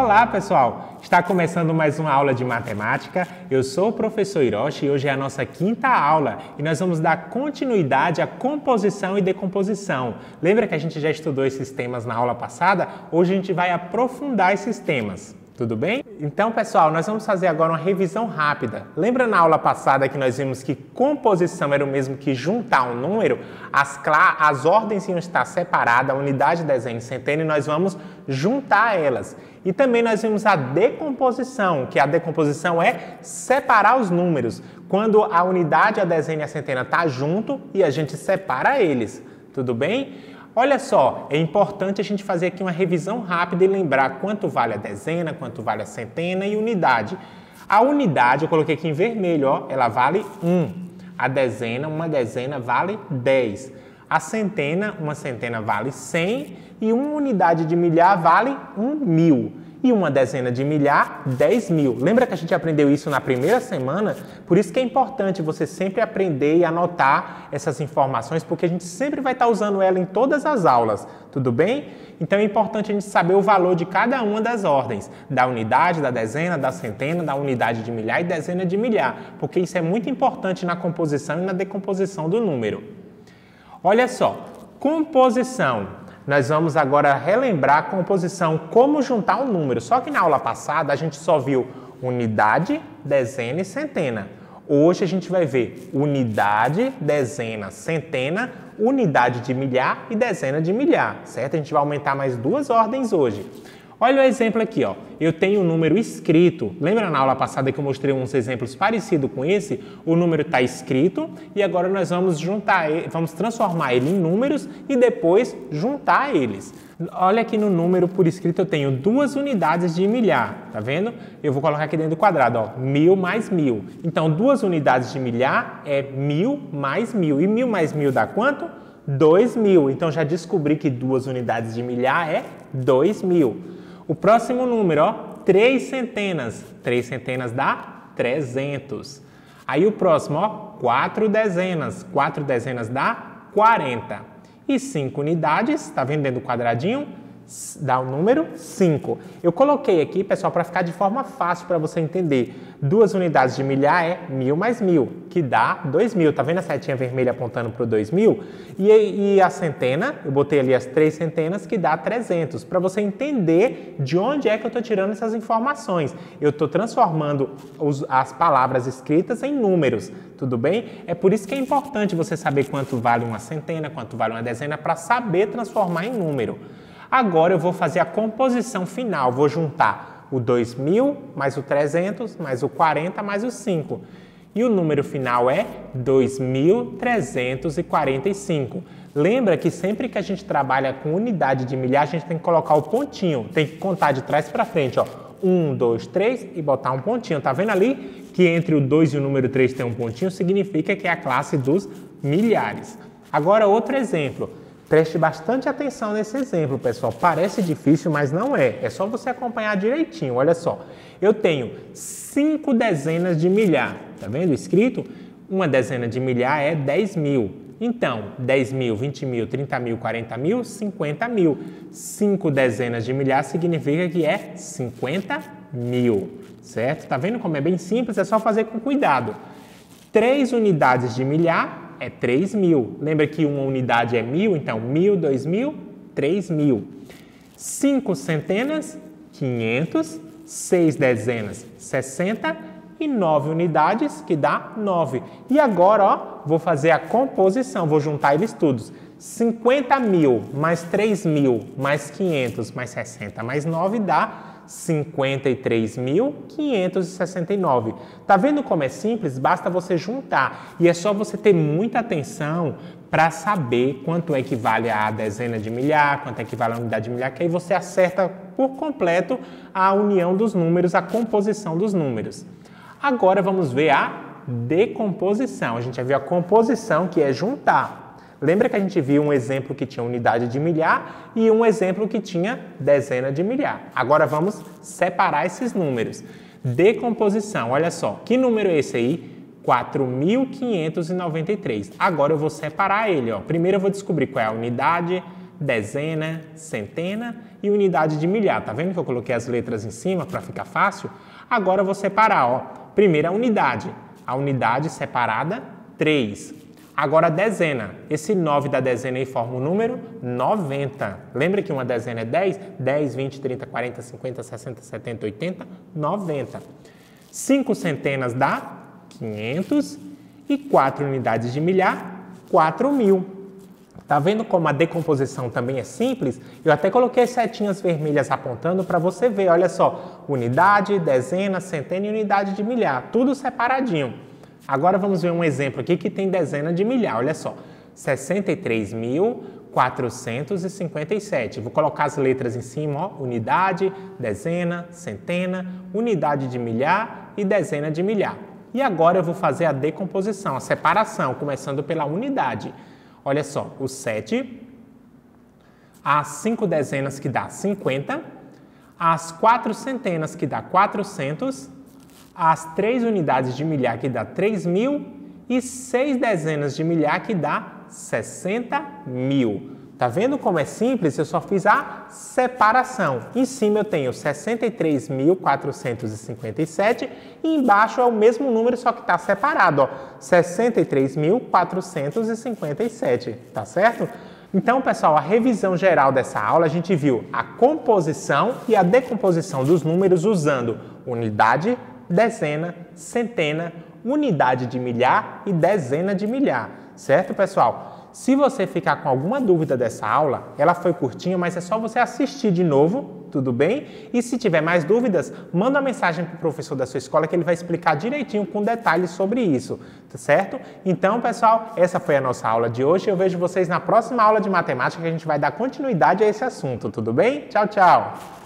Olá, pessoal! Está começando mais uma aula de matemática. Eu sou o professor Hiroshi e hoje é a nossa quinta aula e nós vamos dar continuidade à composição e decomposição. Lembra que a gente já estudou esses temas na aula passada? Hoje a gente vai aprofundar esses temas. Tudo bem? Então, pessoal, nós vamos fazer agora uma revisão rápida. Lembra na aula passada que nós vimos que composição era o mesmo que juntar um número? As ordens iam estar separadas, a unidade, dezena e centena, e nós vamos juntar elas. E também nós vimos a decomposição, que a decomposição é separar os números. Quando a unidade, a dezena e a centena estão junto e a gente separa eles. Tudo bem? Olha só, é importante a gente fazer aqui uma revisão rápida e lembrar quanto vale a dezena, quanto vale a centena e unidade. A unidade, eu coloquei aqui em vermelho, ó, ela vale 1. A dezena, uma dezena vale 10. A centena, uma centena vale 100 e uma unidade de milhar vale 1.000. E uma dezena de milhar, 10.000. Lembra que a gente aprendeu isso na primeira semana? Por isso que é importante você sempre aprender e anotar essas informações, porque a gente sempre vai estar usando ela em todas as aulas, tudo bem? Então é importante a gente saber o valor de cada uma das ordens, da unidade, da dezena, da centena, da unidade de milhar e dezena de milhar, porque isso é muito importante na composição e na decomposição do número. Olha só, composição. Nós vamos agora relembrar a composição, como juntar um número. Só que na aula passada a gente só viu unidade, dezena e centena. Hoje a gente vai ver unidade, dezena, centena, unidade de milhar e dezena de milhar, certo? A gente vai aumentar mais duas ordens hoje. Olha o exemplo aqui, ó. Eu tenho um número escrito. Lembra na aula passada que eu mostrei uns exemplos parecidos com esse? O número está escrito e agora nós vamos juntar, vamos transformar ele em números e depois juntar eles. Olha aqui no número por escrito eu tenho duas unidades de milhar, tá vendo? Eu vou colocar aqui dentro do quadrado, ó, 1.000 mais 1.000. Então, duas unidades de milhar é 1.000 mais 1.000. E 1.000 mais 1.000 dá quanto? 2.000. Então, já descobri que duas unidades de milhar é 2.000. O próximo número, ó, 3 centenas. 3 centenas dá 300. Aí o próximo, ó, 4 dezenas. 4 dezenas dá 40. E 5 unidades, tá vendo dentro do quadradinho? Dá o número 5. Eu coloquei aqui, pessoal, para ficar de forma fácil para você entender. Duas unidades de milhar é 1.000 mais 1.000, que dá 2.000. Tá vendo a setinha vermelha apontando para o 2.000? E a centena, eu botei ali as 3 centenas, que dá 300. Para você entender de onde é que eu estou tirando essas informações. Eu estou transformando as palavras escritas em números, tudo bem? É por isso que é importante você saber quanto vale uma centena, quanto vale uma dezena, para saber transformar em número. Agora eu vou fazer a composição final, vou juntar o 2.000 mais o 300 mais o 40 mais o 5. E o número final é 2.345. Lembra que sempre que a gente trabalha com unidade de milhar, a gente tem que colocar o pontinho, tem que contar de trás para frente, ó. 1, 2, 3 e botar um pontinho. Tá vendo ali que entre o 2 e o número 3 tem um pontinho? Significa que é a classe dos milhares. Agora outro exemplo. Preste bastante atenção nesse exemplo, pessoal. Parece difícil, mas não é. É só você acompanhar direitinho. Olha só. Eu tenho 5 dezenas de milhar. Tá vendo escrito? Uma dezena de milhar é 10.000. Então, 10.000, 20.000, 30.000, 40.000, 50.000. 5 dezenas de milhar significa que é 50.000. Certo? Tá vendo como é bem simples? É só fazer com cuidado. 3 unidades de milhar é 3.000. Lembra que uma unidade é 1.000? Então, 1.000, 2.000, 3.000. 5 centenas, 500. 6 dezenas, 60. E 9 unidades, que dá 9. E agora, ó, vou fazer a composição, vou juntar eles todos. 50.000 mais 3.000 mais 500 mais 60 mais 9 dá 53.569. Tá vendo como é simples? Basta você juntar. E é só você ter muita atenção para saber quanto é que vale a dezena de milhar, quanto é que vale a unidade de milhar, que aí você acerta por completo a união dos números, a composição dos números. Agora vamos ver a decomposição. A gente já viu a composição, que é juntar. Lembra que a gente viu um exemplo que tinha unidade de milhar e um exemplo que tinha dezena de milhar. Agora vamos separar esses números. Decomposição, olha só. Que número é esse aí? 4.593. Agora eu vou separar ele, ó. Primeiro eu vou descobrir qual é a unidade, dezena, centena e unidade de milhar. Tá vendo que eu coloquei as letras em cima para ficar fácil? Agora eu vou separar, ó. Primeiro a unidade separada, 3. Agora a dezena, esse 9 da dezena aí forma o número 90. Lembra que uma dezena é 10? 10, 20, 30, 40, 50, 60, 70, 80, 90. 5 centenas dá 500 e 4 unidades de milhar, 4.000. Tá vendo como a decomposição também é simples? Eu até coloquei setinhas vermelhas apontando para você ver, olha só, unidade, dezena, centena e unidade de milhar, tudo separadinho. Agora vamos ver um exemplo aqui que tem dezena de milhar, olha só, 63.457. Vou colocar as letras em cima, ó, unidade, dezena, centena, unidade de milhar e dezena de milhar. E agora eu vou fazer a decomposição, a separação, começando pela unidade. Olha só, o 7, as 5 dezenas que dá 50, as 4 centenas que dá 400, as 3 unidades de milhar que dá 3.000 e 6 dezenas de milhar que dá 60.000. Tá vendo como é simples? Eu só fiz a separação. Em cima eu tenho 63.457 e embaixo é o mesmo número, só que está separado, ó, 63.457, tá certo? Então, pessoal, a revisão geral dessa aula, a gente viu a composição e a decomposição dos números usando unidade, dezena, centena, unidade de milhar e dezena de milhar, certo, pessoal? Se você ficar com alguma dúvida dessa aula, ela foi curtinha, mas é só você assistir de novo, tudo bem? E se tiver mais dúvidas, manda uma mensagem para o professor da sua escola que ele vai explicar direitinho, com detalhes sobre isso, tá certo? Então, pessoal, essa foi a nossa aula de hoje. Eu vejo vocês na próxima aula de matemática que a gente vai dar continuidade a esse assunto, tudo bem? Tchau, tchau!